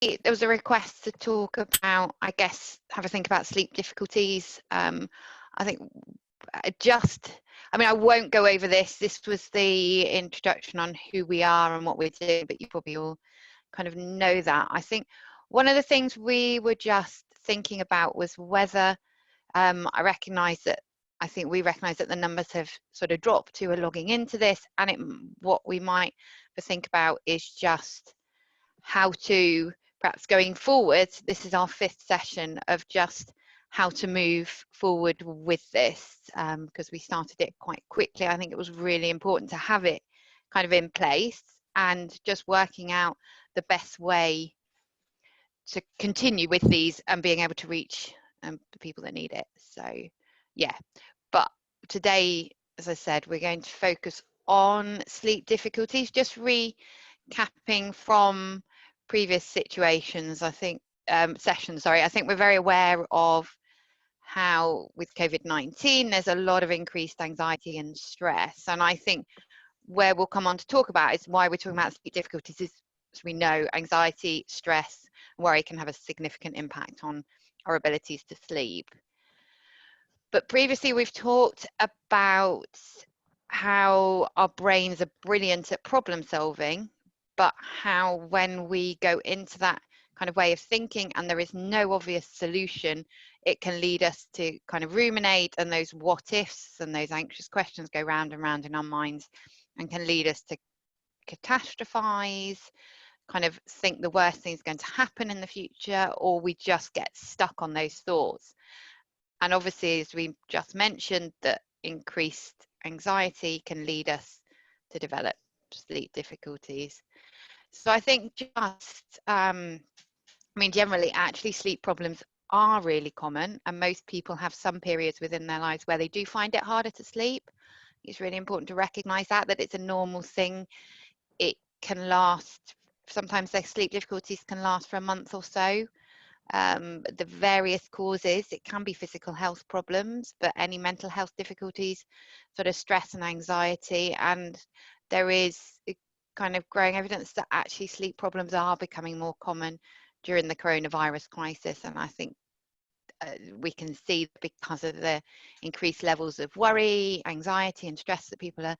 there was a request to talk about, I guess, have a think about sleep difficulties. I think I won't go over this. This was the introduction on who we are and what we're doing, but you probably all kind of know that. I think one of the things we were just thinking about was whether I recognise that we recognise that the numbers have sort of dropped who are logging into this, and what we might think about is just how to, perhaps going forward, this is our 5th session of just how to move forward with this, because we started it quite quickly. I think it was really important to have it kind of in place and just working out the best way to continue with these and being able to reach the people that need it. So yeah, but today, as I said, we're going to focus on sleep difficulties, just recapping from previous situations. I think sessions, sorry. I think we're very aware of how with COVID-19 there's a lot of increased anxiety and stress, and I think where we'll come on to talk about is why we're talking about sleep difficulties is, as we know, anxiety, stress, worry can have a significant impact on our abilities to sleep. But previously we've talked about how our brains are brilliant at problem solving, but how when we go into that kind of way of thinking and there is no obvious solution, it can lead us to kind of ruminate, and those what ifs and those anxious questions go round and round in our minds and can lead us to catastrophize, kind of think the worst thing's going to happen in the future, or we just get stuck on those thoughts. And obviously, as we just mentioned, that increased anxiety can lead us to develop sleep difficulties. So I think generally, actually, sleep problems are really common, and most people have some periods within their lives where they do find it harder to sleep. It's really important to recognize that it's a normal thing. It can last, sometimes their sleep difficulties can last for a month or so. The various causes, it can be physical health problems, but any mental health difficulties, sort of stress and anxiety, and there is kind of growing evidence that actually sleep problems are becoming more common during the coronavirus crisis. And I think we can see because of the increased levels of worry, anxiety and stress that people are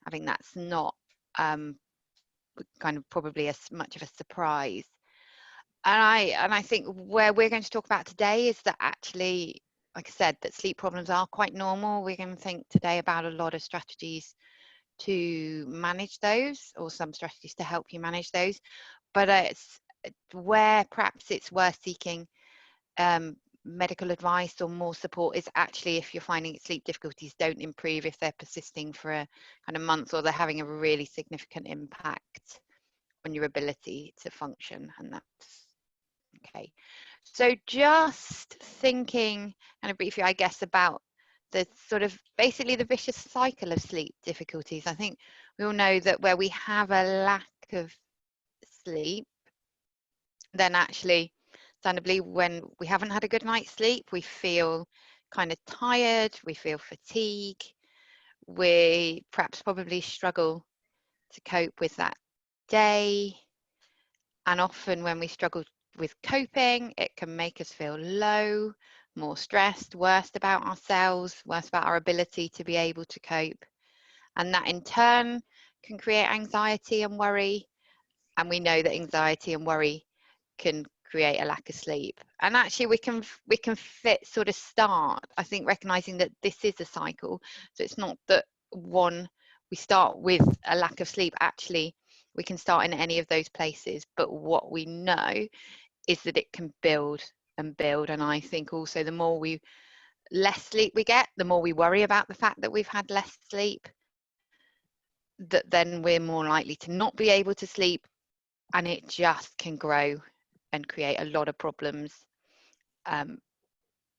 having, that's not kind of probably as much of a surprise. And I think where we're going to talk about today is that actually, like I said, that sleep problems are quite normal. We're going to think today about a lot of strategies to manage those, or some strategies to help you manage those. But it's where perhaps it's worth seeking medical advice or more support is actually if you're finding sleep difficulties don't improve, if they're persisting for a kind of month, or they're having a really significant impact on your ability to function. And that's okay. So just thinking kind of briefly, I guess, about the sort of basically the vicious cycle of sleep difficulties. I think we all know that where we have a lack of sleep, then actually, understandably, when we haven't had a good night's sleep, we feel kind of tired, we feel fatigue, we perhaps probably struggle to cope with that day. And often when we struggle with coping, it can make us feel low, more stressed, worse about ourselves, worse about our ability to be able to cope. And that in turn can create anxiety and worry. And we know that anxiety and worry can create a lack of sleep. And actually we can sort of start, I think, recognizing that this is a cycle. So it's not that we start with a lack of sleep. Actually, we can start in any of those places, but what we know is that it can build and build. And I think also the less sleep we get, the more we worry about the fact that we've had less sleep, that then we're more likely to not be able to sleep, and it just can grow and create a lot of problems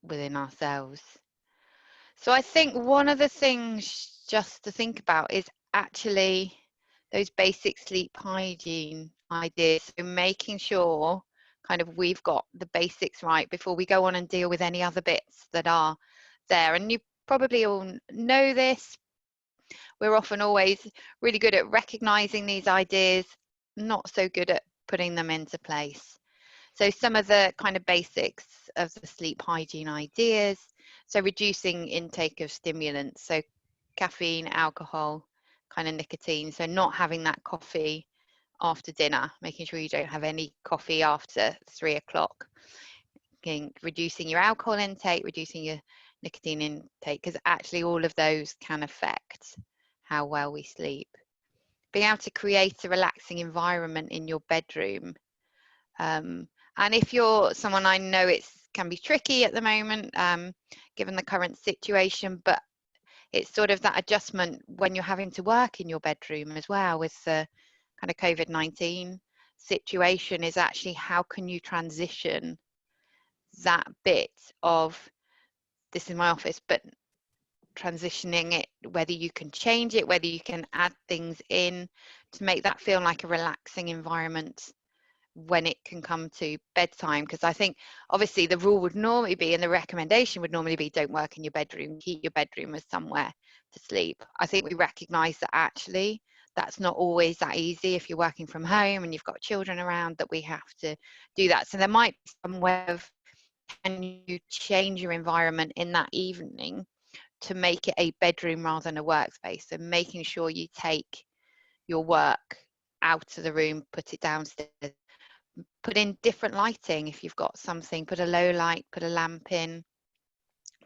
within ourselves. So I think one of the things just to think about is actually those basic sleep hygiene ideas. So making sure kind of we've got the basics right before we go on and deal with any other bits that are there. And you probably all know this. We're often always really good at recognizing these ideas, not so good at putting them into place. So some of the kind of basics of the sleep hygiene ideas. So reducing intake of stimulants, so caffeine, alcohol, kind of nicotine. So not having that coffee after dinner, making sure you don't have any coffee after 3 o'clock. Reducing your alcohol intake, reducing your nicotine intake, because actually all of those can affect how well we sleep. Being able to create a relaxing environment in your bedroom. And if you're someone, I know it can be tricky at the moment, given the current situation, but it's sort of that adjustment when you're having to work in your bedroom as well with the kind of COVID-19 situation, is actually how can you transition that bit of this is my office, but transitioning it, whether you can change it, whether you can add things in to make that feel like a relaxing environment when it can come to bedtime. Because I think obviously the rule would normally be, and the recommendation would normally be, don't work in your bedroom, keep your bedroom as somewhere to sleep. I think we recognize that actually that's not always that easy if you're working from home and you've got children around, that we have to do that. So there might be some way of, can you change your environment in that evening to make it a bedroom rather than a workspace? So making sure you take your work out of the room, put it downstairs, put in different lighting. If you've got something, put a low light, put a lamp in,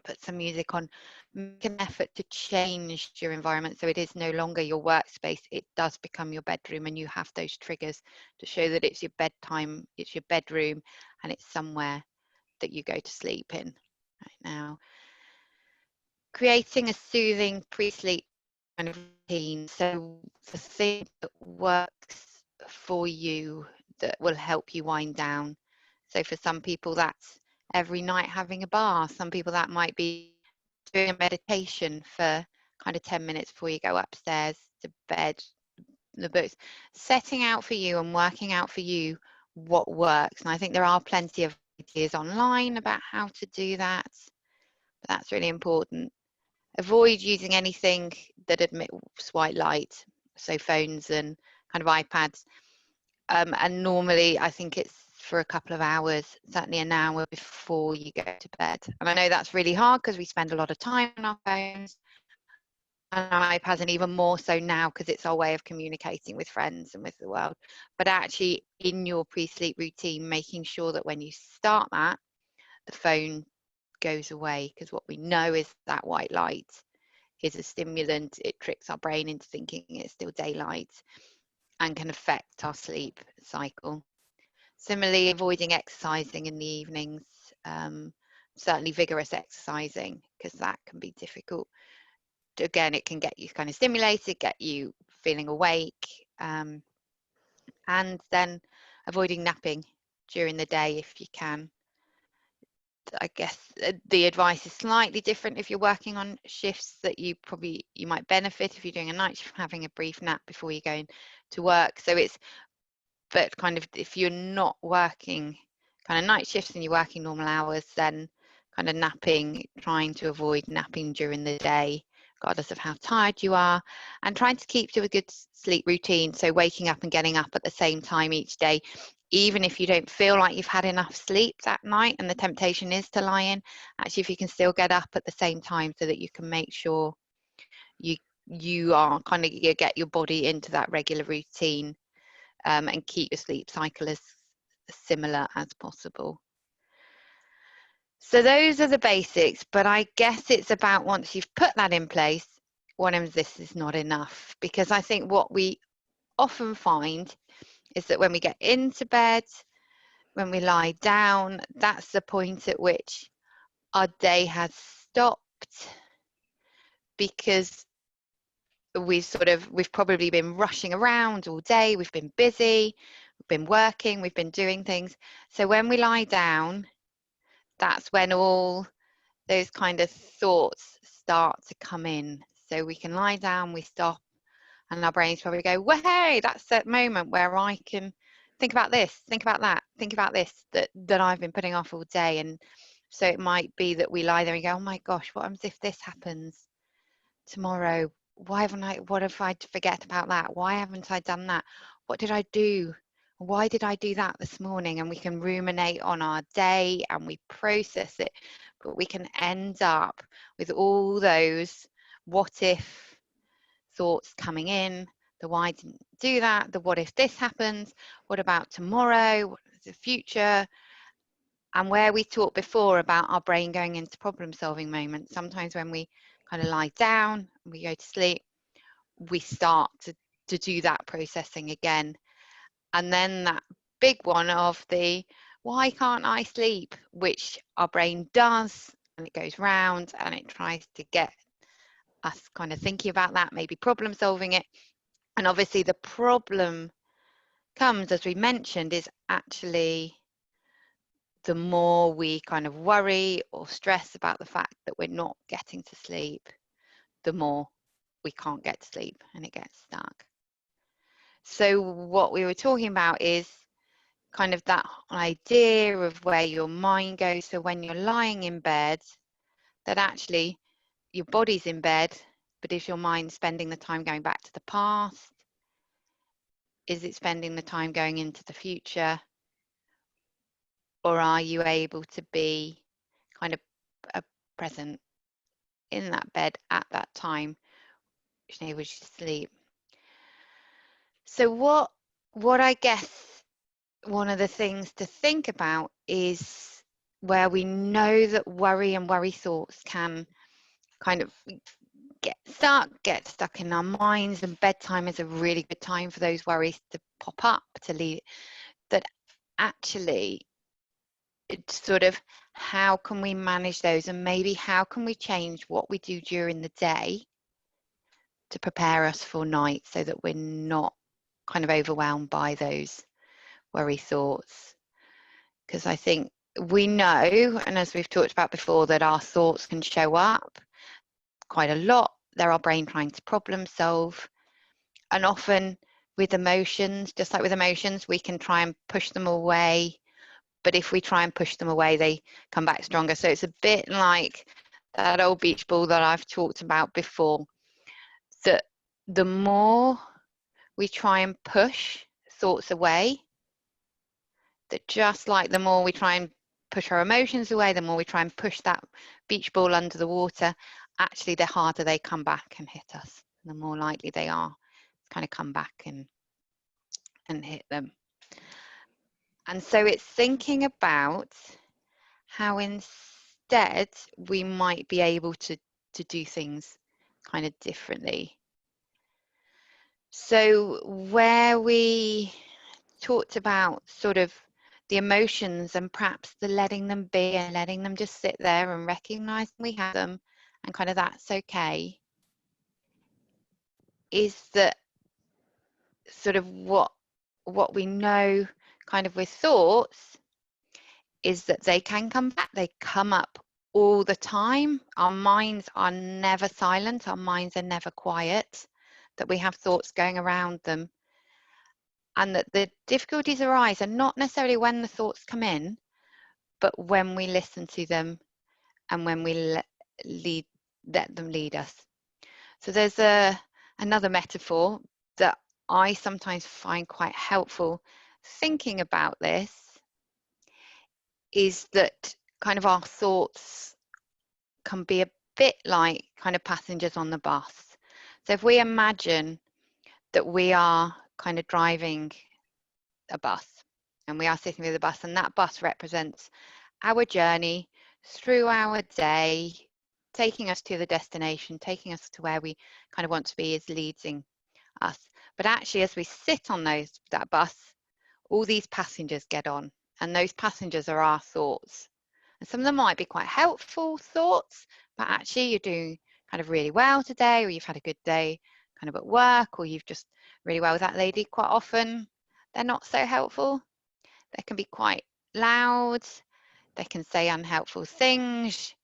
put some music on. Make an effort to change your environment so it is no longer your workspace, it does become your bedroom, and you have those triggers to show that it's your bedtime, it's your bedroom, and it's somewhere that you go to sleep in. Right now, creating a soothing pre-sleep kind of routine, so the thing that works for you that will help you wind down. So for some people that's every night having a bath, some people that might be doing a meditation for kind of 10 minutes before you go upstairs to bed. The books, setting out for you and working out for you what works. And I think there are plenty of ideas online about how to do that, but that's really important. Avoid using anything that emits white light, so phones and kind of iPads. And normally I think it's for a couple of hours, certainly an hour before you go to bed. And I know that's really hard because we spend a lot of time on our phones and our iPads, and even more so now because it's our way of communicating with friends and with the world. But actually in your pre-sleep routine, making sure that when you start that, the phone goes away, because what we know is that white light is a stimulant. It tricks our brain into thinking it's still daylight and can affect our sleep cycle. Similarly, avoiding exercising in the evenings, certainly vigorous exercising, because that can be difficult. Again, it can get you kind of stimulated, get you feeling awake, and then avoiding napping during the day if you can. I guess the advice is slightly different if you're working on shifts that you might benefit if you're doing a night shift, having a brief nap before you go to work. So it's, but kind of if you're not working kind of night shifts and you're working normal hours, then kind of napping, trying to avoid napping during the day, regardless of how tired you are, and trying to keep to a good sleep routine. So waking up and getting up at the same time each day, even if you don't feel like you've had enough sleep that night and the temptation is to lie in, actually if you can still get up at the same time so that you can make sure you are kind of, you get your body into that regular routine, and keep your sleep cycle as similar as possible. So those are the basics, but I guess it's about, once you've put that in place, one of this is not enough, because I think what we often find is that when we get into bed, when we lie down, that's the point at which our day has stopped, because we've probably been rushing around all day, we've been busy, we've been working, we've been doing things. So when we lie down, that's when all those kind of thoughts start to come in. So we can lie down, we stop, and our brains probably go, well, hey, that's that moment where I can think about this, think about that, think about this that I've been putting off all day. And so it might be that we lie there and go, oh my gosh, what happens if this happens tomorrow? What if I forget about that? Why haven't I done that? What did I do? why did I do that this morning? And we can ruminate on our day and we process it, but we can end up with all those what if thoughts coming in. The why didn't do that, the what if this happens, what about tomorrow, what is the future? And where we talked before about our brain going into problem solving moments, sometimes when we kind of lie down and we go to sleep, we start to do that processing again. And then that big one of the why can't I sleep, which our brain does, and it goes round and it tries to get us kind of thinking about that, maybe problem solving it. And obviously the problem comes, as we mentioned, is actually the more we kind of worry or stress about the fact that we're not getting to sleep, the more we can't get to sleep and it gets stuck. So what we were talking about is kind of that idea of where your mind goes. So when you're lying in bed, that actually your body's in bed, but is your mind spending the time going back to the past? Is it spending the time going into the future? Or are you able to be kind of present in that bed at that time, which enables you to sleep? So what I guess one of the things to think about is where we know that worry and worry thoughts can kind of get stuck in our minds, and bedtime is a really good time for those worries to pop up, to leave, that actually it's sort of how can we manage those, and maybe how can we change what we do during the day to prepare us for night so that we're not kind of overwhelmed by those worry thoughts. Because I think we know, and as we've talked about before, that our thoughts can show up quite a lot. They're our brain trying to problem solve. And often with emotions, just like with emotions, we can try and push them away. But if we try and push them away, they come back stronger. So it's a bit like that old beach ball that I've talked about before, that the more we try and push thoughts away, that just like the more we try and push our emotions away, the more we try and push that beach ball under the water, actually the harder they come back and hit us, the more likely they are to kind of come back and hit them. And so it's thinking about how instead we might be able to do things kind of differently. So where we talked about sort of the emotions and perhaps the letting them be and letting them just sit there and recognizing we have them and kind of that's okay, is that sort of what we know kind of with thoughts is that they can come back, they come up all the time. Our minds are never silent, our minds are never quiet, that we have thoughts going around them, and that the difficulties arise are not necessarily when the thoughts come in, but when we listen to them and when we let them lead us. So there's another metaphor that I sometimes find quite helpful thinking about this, is that kind of our thoughts can be a bit like kind of passengers on the bus. So if we imagine that we are kind of driving a bus and we are sitting with the bus, and that bus represents our journey through our day, taking us to the destination, taking us to where we kind of want to be, is leading us. But actually, as we sit on that bus, all these passengers get on, and those passengers are our thoughts. And some of them might be quite helpful thoughts, but actually you're doing kind of really well today, or you've had a good day kind of at work, or you've just really well with that lady. Quite often they're not so helpful. They can be quite loud. They can say unhelpful things.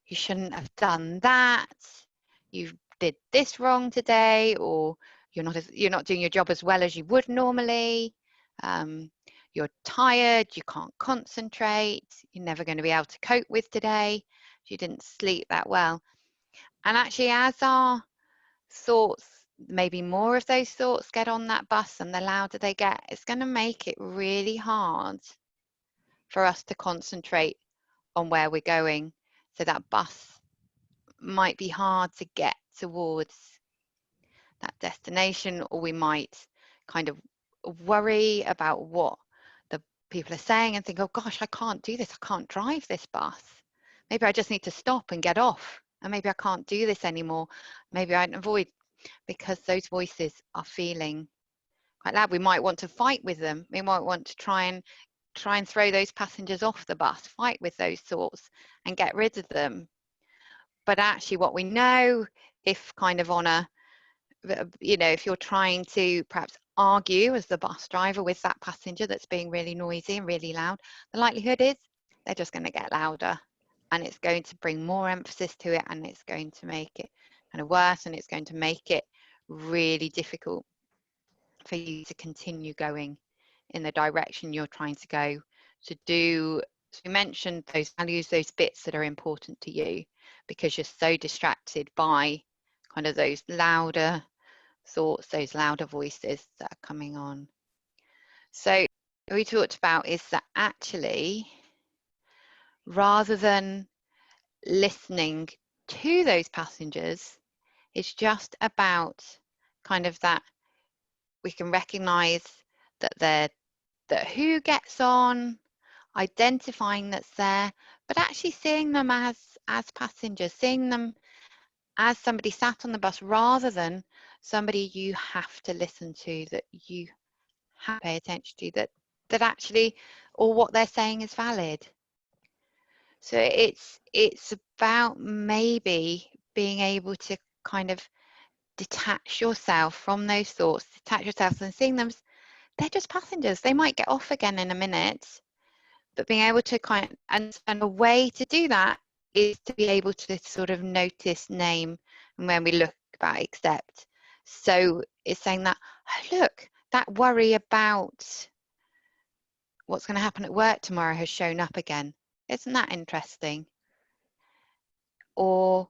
You shouldn't have done that. You did this wrong today, or you're not doing your job as well as you would normally. You're tired, you can't concentrate, you're never going to be able to cope with today, you didn't sleep that well. And actually, as our thoughts maybe more of those thoughts get on that bus and the louder they get, it's going to make it really hard for us to concentrate on where we're going. So that bus might be hard to get towards that destination, or we might kind of worry about what the people are saying and think, oh gosh, I can't do this, I can't drive this bus. Maybe I just need to stop and get off, and maybe I can't do this anymore. Maybe I'd avoid, because those voices are feeling quite loud. We might want to fight with them. We might want to try and throw those passengers off the bus, fight with those thoughts and get rid of them. But actually what we know, if kind of on a, if you're trying to perhaps argue as the bus driver with that passenger that's being really noisy and really loud, the likelihood is they're just going to get louder, and it's going to bring more emphasis to it, and it's going to make it kind of worse, and it's going to make it really difficult for you to continue going in the direction you're trying to go to do. So you mentioned those values, those bits that are important to you, because you're so distracted by kind of those louder thoughts, those louder voices that are coming on. So what we talked about is that actually, rather than listening to those passengers, it's just about kind of that we can recognize that who gets on, identifying that's there, but actually seeing them as passengers, seeing them as somebody sat on the bus rather than somebody you have to listen to, that you have to pay attention to, that actually, or what they're saying is valid. So it's about maybe being able to kind of detach yourself from those thoughts, detach yourself and seeing them, they're just passengers. They might get off again in a minute, but being able to kind of, and a way to do that is to be able to sort of notice, name, and when we look about accept. So it's saying that, oh, look, that worry about what's going to happen at work tomorrow has shown up again. Isn't that interesting? Or,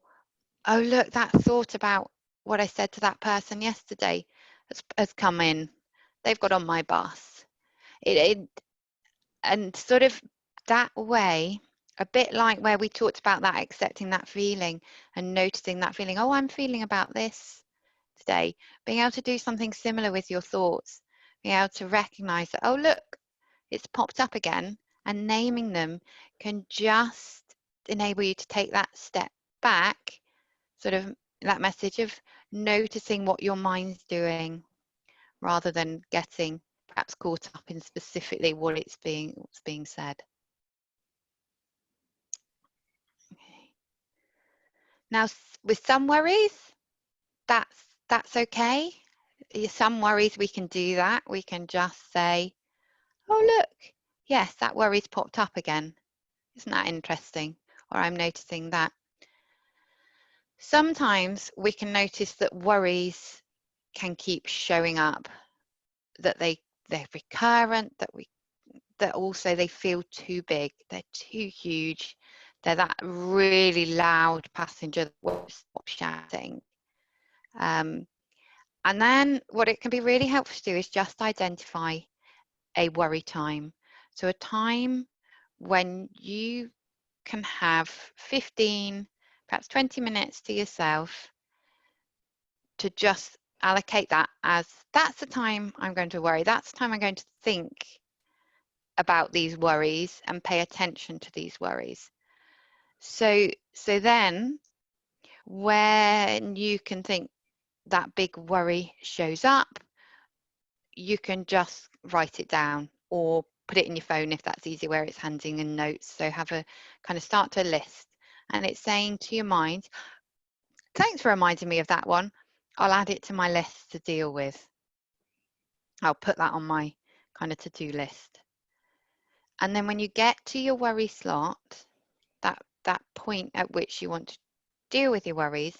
oh, look, that thought about what I said to that person yesterday has come in. They've got on my bus. And sort of that way, a bit like where we talked about that, accepting that feeling and noticing that feeling, oh, I'm feeling about this today, being able to do something similar with your thoughts, being able to recognize that, oh, look, it's popped up again, and naming them can just enable you to take that step back, sort of that message of noticing what your mind's doing rather than getting perhaps caught up in specifically what's being said. Okay. Now, with some worries, that's okay. Some worries we can do that. We can just say, oh, look, yes, that worry's popped up again. Isn't that interesting? Or I'm noticing that. Sometimes we can notice that worries can keep showing up, that they're recurrent, that also they feel too big, they're too huge, they're that really loud passenger that won't stop shouting. And then what it can be really helpful to do is just identify a worry time. So a time when you can have 15, perhaps 20 minutes to yourself to just allocate that as, that's the time I'm going to worry, that's the time I'm going to think about these worries and pay attention to these worries. So then when you can think that big worry shows up, you can just write it down or put it in your phone if that's easier, where it's handing in notes. So have a kind of start to list, and it's saying to your mind, thanks for reminding me of that one. I'll add it to my list to deal with. I'll put that on my kind of to-do list. And then when you get to your worry slot, that point at which you want to deal with your worries,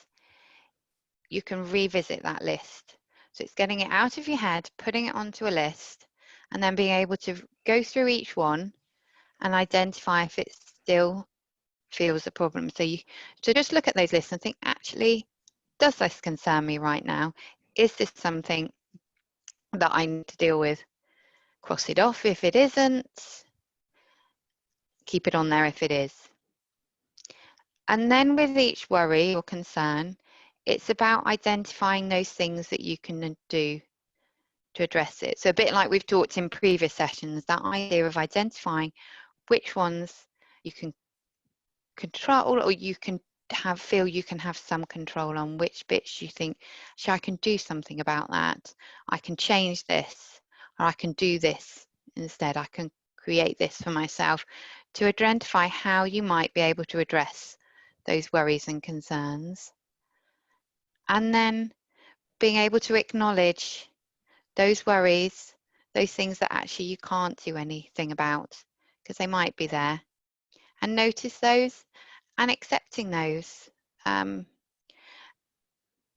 you can revisit that list. So it's getting it out of your head, putting it onto a list, and then being able to go through each one and identify if it still feels a problem. So just look at those lists and think, actually, does this concern me right now? is this something that I need to deal with? Cross it off if it isn't. Keep it on there if it is. And then with each worry or concern, it's about identifying those things that you can do to address it. So a bit like we've talked in previous sessions, that idea of identifying which ones you can control, or you can feel you can have some control on, which bits you think, actually, I can do something about that. I can change this, or I can do this instead. I can create this for myself, to identify how you might be able to address those worries and concerns. And then being able to acknowledge those worries, those things that actually you can't do anything about, because they might be there, and notice those and accepting those. And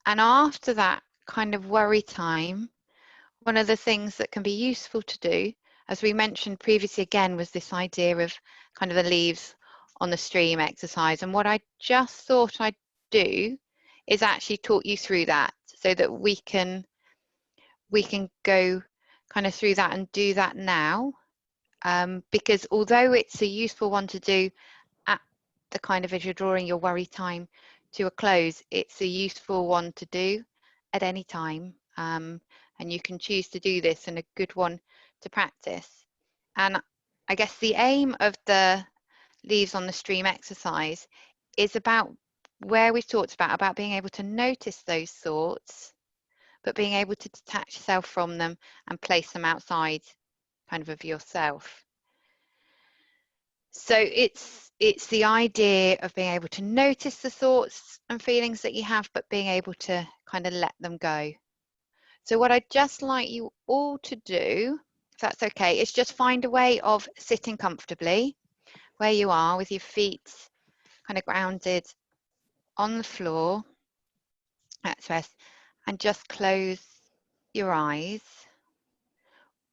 after that kind of worry time, one of the things that can be useful to do, as we mentioned previously again, was this idea of kind of the leaves on the stream exercise. And what I just thought I'd do is actually talk you through that, so that we can go kind of through that and do that now. Because although it's a useful one to do at the kind of, as you're drawing your worry time to a close, it's a useful one to do at any time. And you can choose to do this, and a good one to practice. And I guess the aim of the leaves on the stream exercise is about where we've talked about being able to notice those thoughts, but being able to detach yourself from them and place them outside kind of yourself. So it's the idea of being able to notice the thoughts and feelings that you have, but being able to kind of let them go. So what I'd just like you all to do, if that's okay, is just find a way of sitting comfortably where you are, with your feet kind of grounded on the floor. That's rest, and just close your eyes,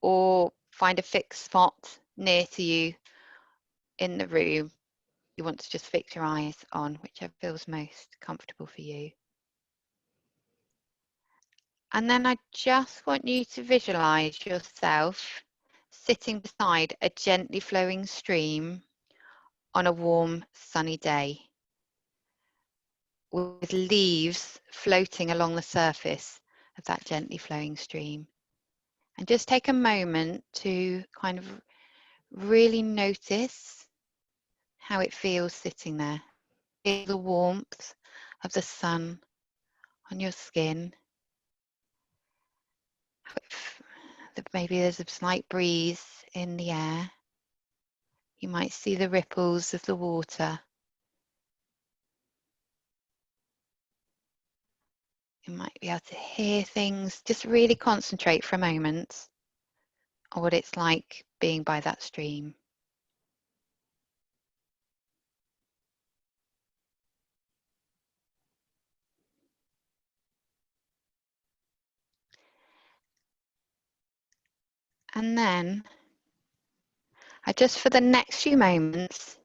or find a fixed spot near to you in the room you want to just fix your eyes on, whichever feels most comfortable for you. And then I just want you to visualize yourself sitting beside a gently flowing stream on a warm, sunny day, with leaves floating along the surface of that gently flowing stream. And just take a moment to kind of really notice how it feels sitting there. Feel the warmth of the sun on your skin. Maybe there's a slight breeze in the air. You might see the ripples of the water. You might be able to hear things. Just really concentrate for a moment on what it's like being by that stream. And then, just for the next few moments,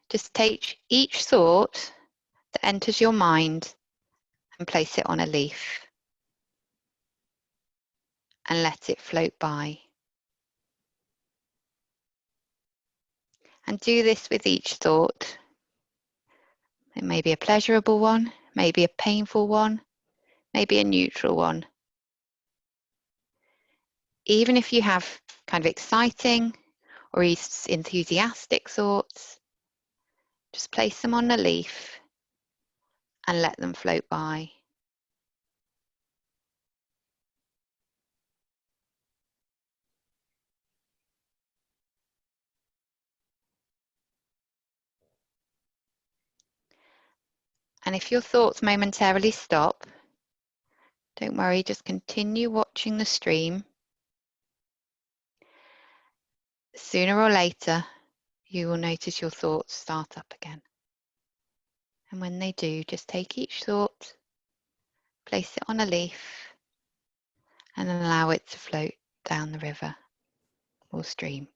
just take each thought that enters your mind and place it on a leaf, and let it float by. And do this with each thought. It may be a pleasurable one, maybe a painful one, maybe a neutral one. Even if you have kind of exciting or enthusiastic thoughts, just place them on the leaf and let them float by. And if your thoughts momentarily stop, don't worry, just continue watching the stream. Sooner or later, you will notice your thoughts start up again. And when they do, just take each thought, place it on a leaf, and then allow it to float down the river or stream.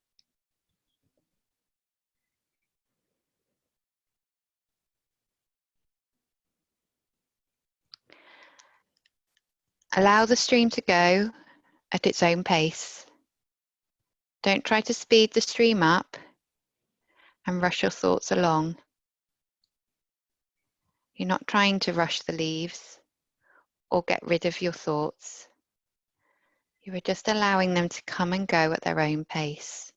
Allow the stream to go at its own pace. Don't try to speed the stream up and rush your thoughts along. You're not trying to rush the leaves or get rid of your thoughts. You are just allowing them to come and go at their own pace.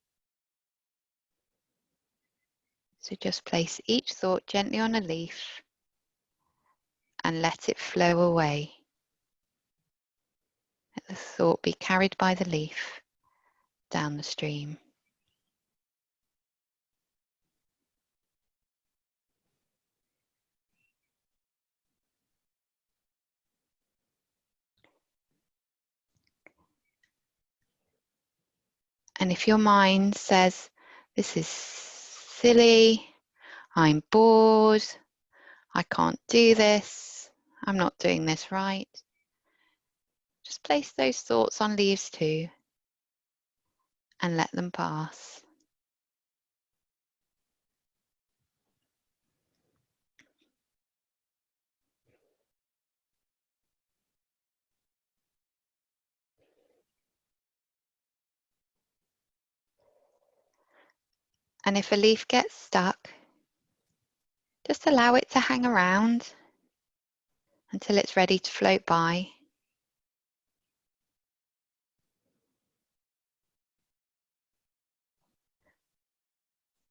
So just place each thought gently on a leaf and let it flow away. Let the thought be carried by the leaf down the stream. And if your mind says, this is silly, I'm bored, I can't do this, I'm not doing this right, just place those thoughts on leaves too and let them pass. And if a leaf gets stuck, just allow it to hang around until it's ready to float by.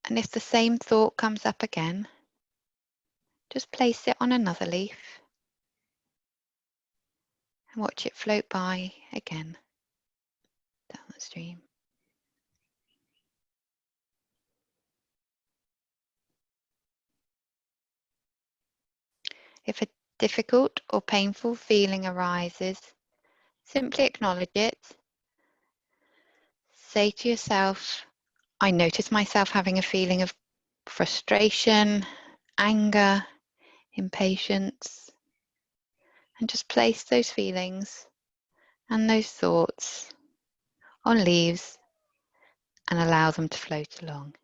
And if the same thought comes up again, just place it on another leaf and watch it float by again down the stream. If a difficult or painful feeling arises, simply acknowledge it. Say to yourself, I notice myself having a feeling of frustration, anger, impatience, and just place those feelings and those thoughts on leaves and allow them to float along.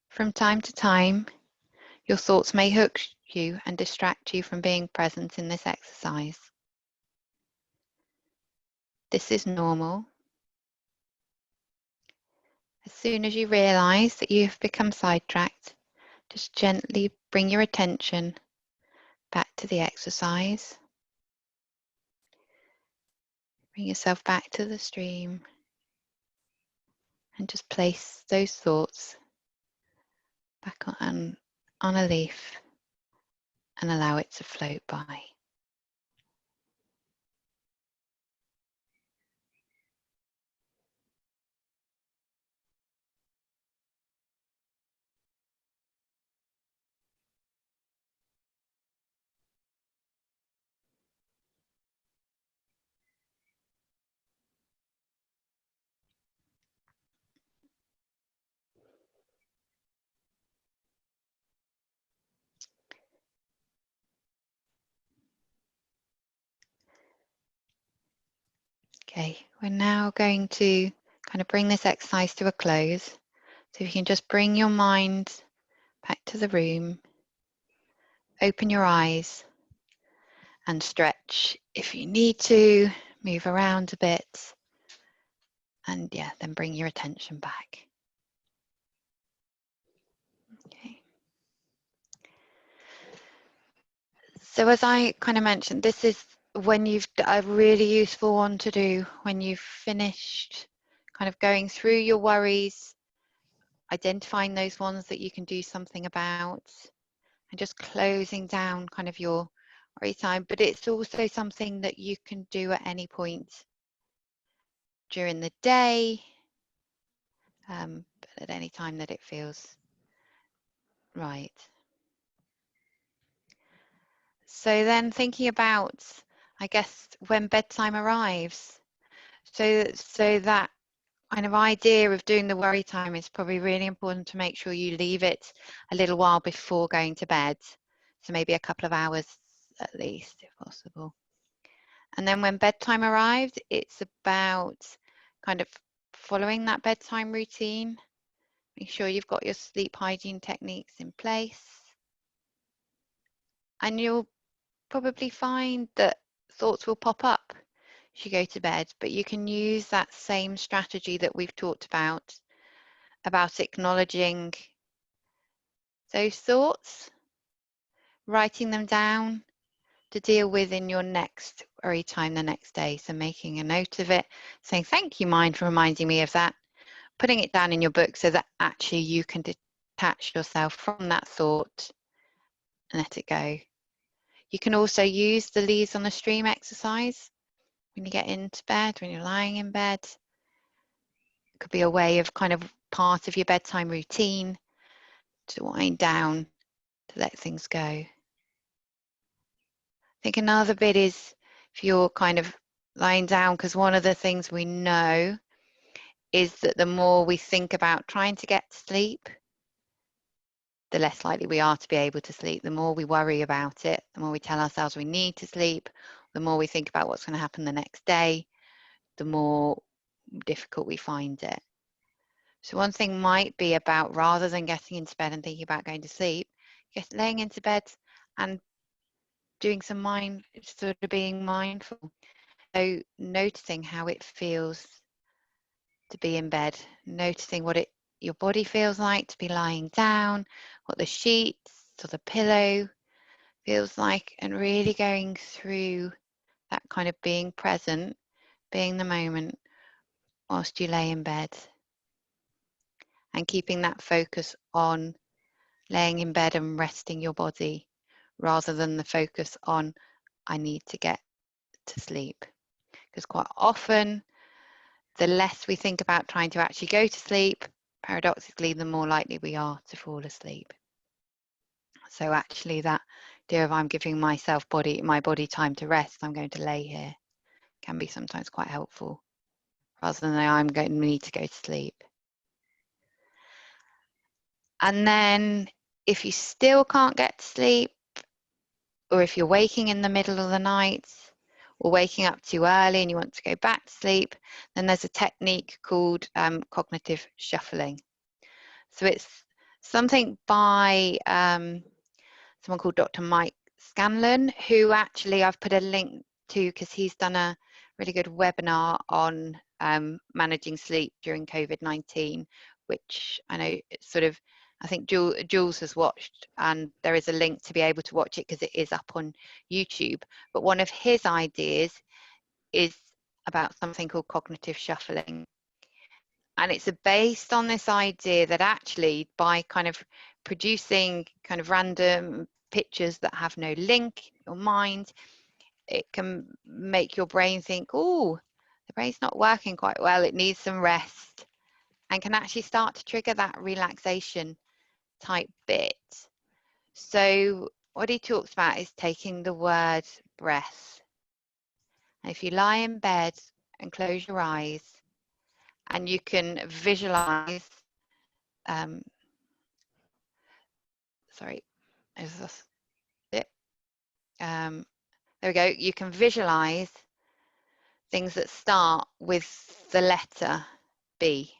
From time to time, your thoughts may hook you and distract you from being present in this exercise. This is normal. As soon as you realize that you have become sidetracked, just gently bring your attention back to the exercise. Bring yourself back to the stream and just place those thoughts back on a leaf and allow it to float by. Okay, we're now going to kind of bring this exercise to a close. So if you can just bring your mind back to the room, open your eyes and stretch if you need to, move around a bit, and yeah, then bring your attention back. Okay. So as I kind of mentioned, this is when you've a really useful one to do when you've finished kind of going through your worries, identifying those ones that you can do something about, and just closing down kind of your worry time. But it's also something that you can do at any point during the day, but at any time that it feels right. So then thinking about, I guess, when bedtime arrives, so that kind of idea of doing the worry time is probably really important to make sure you leave it a little while before going to bed. So maybe a couple of hours at least, if possible. And then when bedtime arrives, it's about kind of following that bedtime routine. Make sure you've got your sleep hygiene techniques in place. And you'll probably find that thoughts will pop up as you go to bed, but you can use that same strategy that we've talked about acknowledging those thoughts, writing them down to deal with in your next worry time the next day. So making a note of it, saying, thank you, mind, for reminding me of that, putting it down in your book so that actually you can detach yourself from that thought and let it go. You can also use the leaves on the stream exercise when you get into bed, when you're lying in bed. It could be a way of kind of part of your bedtime routine to wind down, to let things go. I think another bit is if you're kind of lying down, because one of the things we know is that the more we think about trying to get to sleep, the less likely we are to be able to sleep. The more we worry about it, the more we tell ourselves we need to sleep, the more we think about what's going to happen the next day, the more difficult we find it. So one thing might be about, rather than getting into bed and thinking about going to sleep, laying into bed and doing some sort of being mindful. So noticing how it feels to be in bed, noticing what your body feels like to be lying down, what the sheets or the pillow feels like, and really going through that kind of being present, being the moment whilst you lay in bed, and keeping that focus on laying in bed and resting your body rather than the focus on I need to get to sleep. Because quite often the less we think about trying to actually go to sleep, paradoxically, the more likely we are to fall asleep. So actually that idea of I'm giving my body time to rest, I'm going to lay here, can be sometimes quite helpful, rather than I'm going to need to go to sleep. And then if you still can't get to sleep, or if you're waking in the middle of the night, or waking up too early and you want to go back to sleep, then there's a technique called cognitive shuffling. So it's something by someone called Dr. Mike Scanlon, who actually I've put a link to because he's done a really good webinar on managing sleep during COVID-19, which I know it's sort of, I think Jules has watched, and there is a link to be able to watch it because it is up on YouTube. But one of his ideas is about something called cognitive shuffling. And it's based on this idea that actually by kind of producing kind of random pictures that have no link in your mind, it can make your brain think, oh, the brain's not working quite well, it needs some rest, and can actually start to trigger that relaxation type bit. So what he talks about is taking the word breath. And if you lie in bed and close your eyes, and you can visualize, sorry, is this it? There we go. You can visualize things that start with the letter B.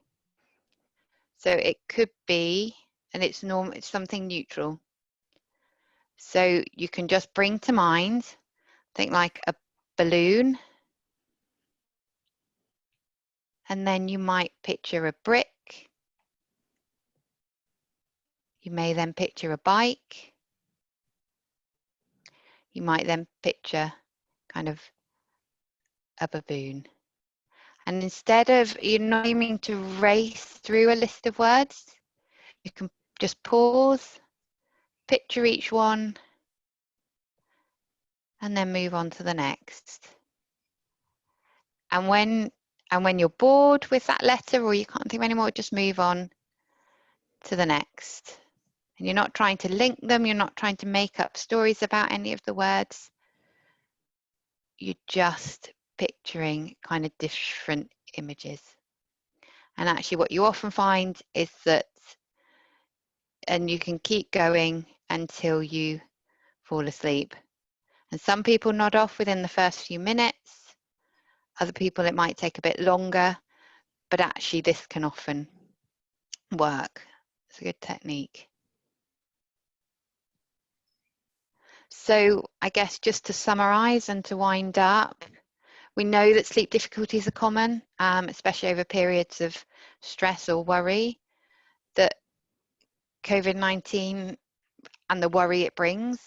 So it could be, and it's something neutral. So you can just bring to mind, think like a balloon, and then you might picture a brick. You may then picture a bike. You might then picture kind of a baboon. And instead of you not aiming to race through a list of words, you can just pause, picture each one, and then move on to the next. And when you're bored with that letter or you can't think of anymore, just move on to the next. And you're not trying to link them, you're not trying to make up stories about any of the words. You're just picturing kind of different images. And actually what you often find is that, and you can keep going until you fall asleep. And some people nod off within the first few minutes. Other people, it might take a bit longer. but actually this can often work. It's a good technique. So I guess just to summarize and to wind up, we know that sleep difficulties are common, especially over periods of stress or worry, that COVID-19 and the worry it brings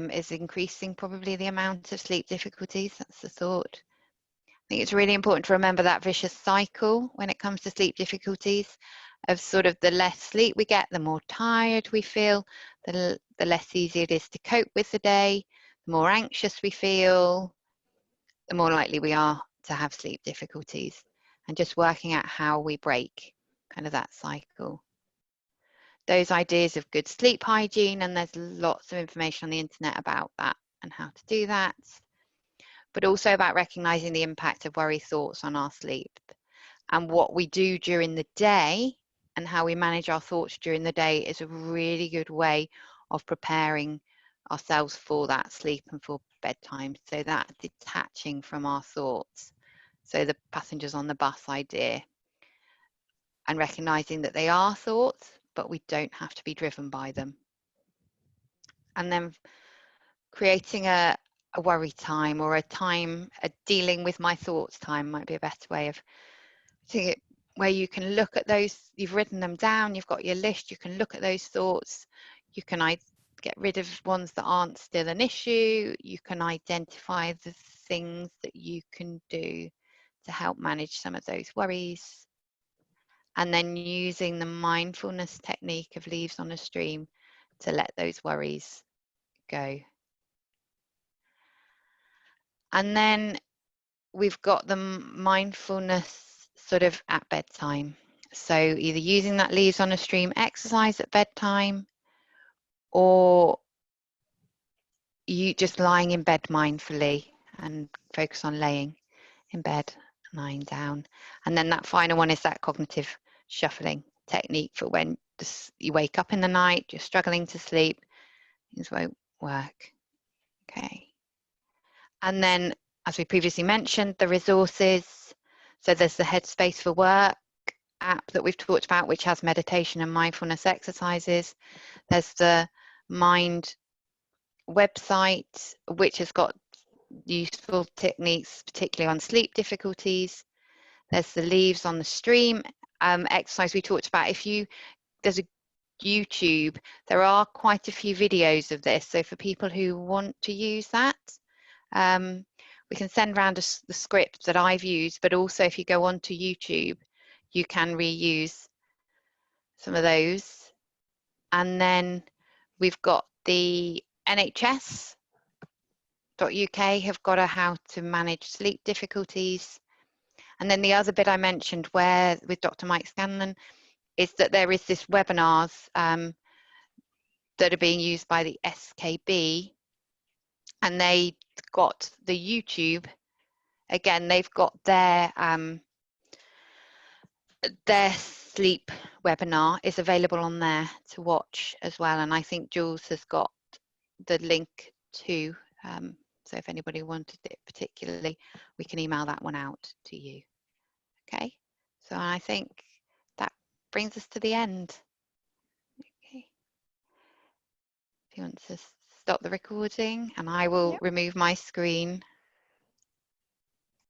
is increasing probably the amount of sleep difficulties. That's the thought. I think it's really important to remember that vicious cycle when it comes to sleep difficulties of sort of the less sleep we get, the more tired we feel, the less easy it is to cope with the day, the more anxious we feel, the more likely we are to have sleep difficulties, and just working out how we break kind of that cycle. Those ideas of good sleep hygiene, and there's lots of information on the internet about that and how to do that, but also about recognizing the impact of worry thoughts on our sleep and what we do during the day and how we manage our thoughts during the day is a really good way of preparing ourselves for that sleep and for bedtime. So that detaching from our thoughts. So the passengers on the bus idea, and recognizing that they are thoughts, but we don't have to be driven by them. And then creating a worry time, or a time, a dealing with my thoughts time might be a better way of seeing it, where you can look at those, you've written them down, you've got your list, you can look at those thoughts, you can get rid of ones that aren't still an issue, you can identify the things that you can do to help manage some of those worries, and then using the mindfulness technique of leaves on a stream to let those worries go. And then we've got the mindfulness sort of at bedtime. So either using that leaves on a stream exercise at bedtime, or you just lying in bed mindfully and focus on laying in bed, lying down. And then that final one is that cognitive shuffling technique for when you wake up in the night, you're struggling to sleep, things won't work. Okay. And then, as we previously mentioned, the resources. So there's the Headspace for Work app that we've talked about, which has meditation and mindfulness exercises. There's the Mind website, which has got useful techniques, particularly on sleep difficulties. There's the leaves on the stream exercise we talked about. There's a YouTube, there are quite a few videos of this. So for people who want to use that, we can send around the script that I've used, but also if you go onto YouTube, you can reuse some of those. And then we've got the NHS.UK have got a how to manage sleep difficulties. And then the other bit I mentioned with Dr. Mike Scanlon is that there is this webinars that are being used by the SKB, and they got the YouTube. Again, they've got their sleep webinar is available on there to watch as well. And I think Jules has got the link too. So if anybody wanted it particularly, we can email that one out to you. Okay, so I think that brings us to the end. Okay. If you want to stop the recording, and I will remove my screen.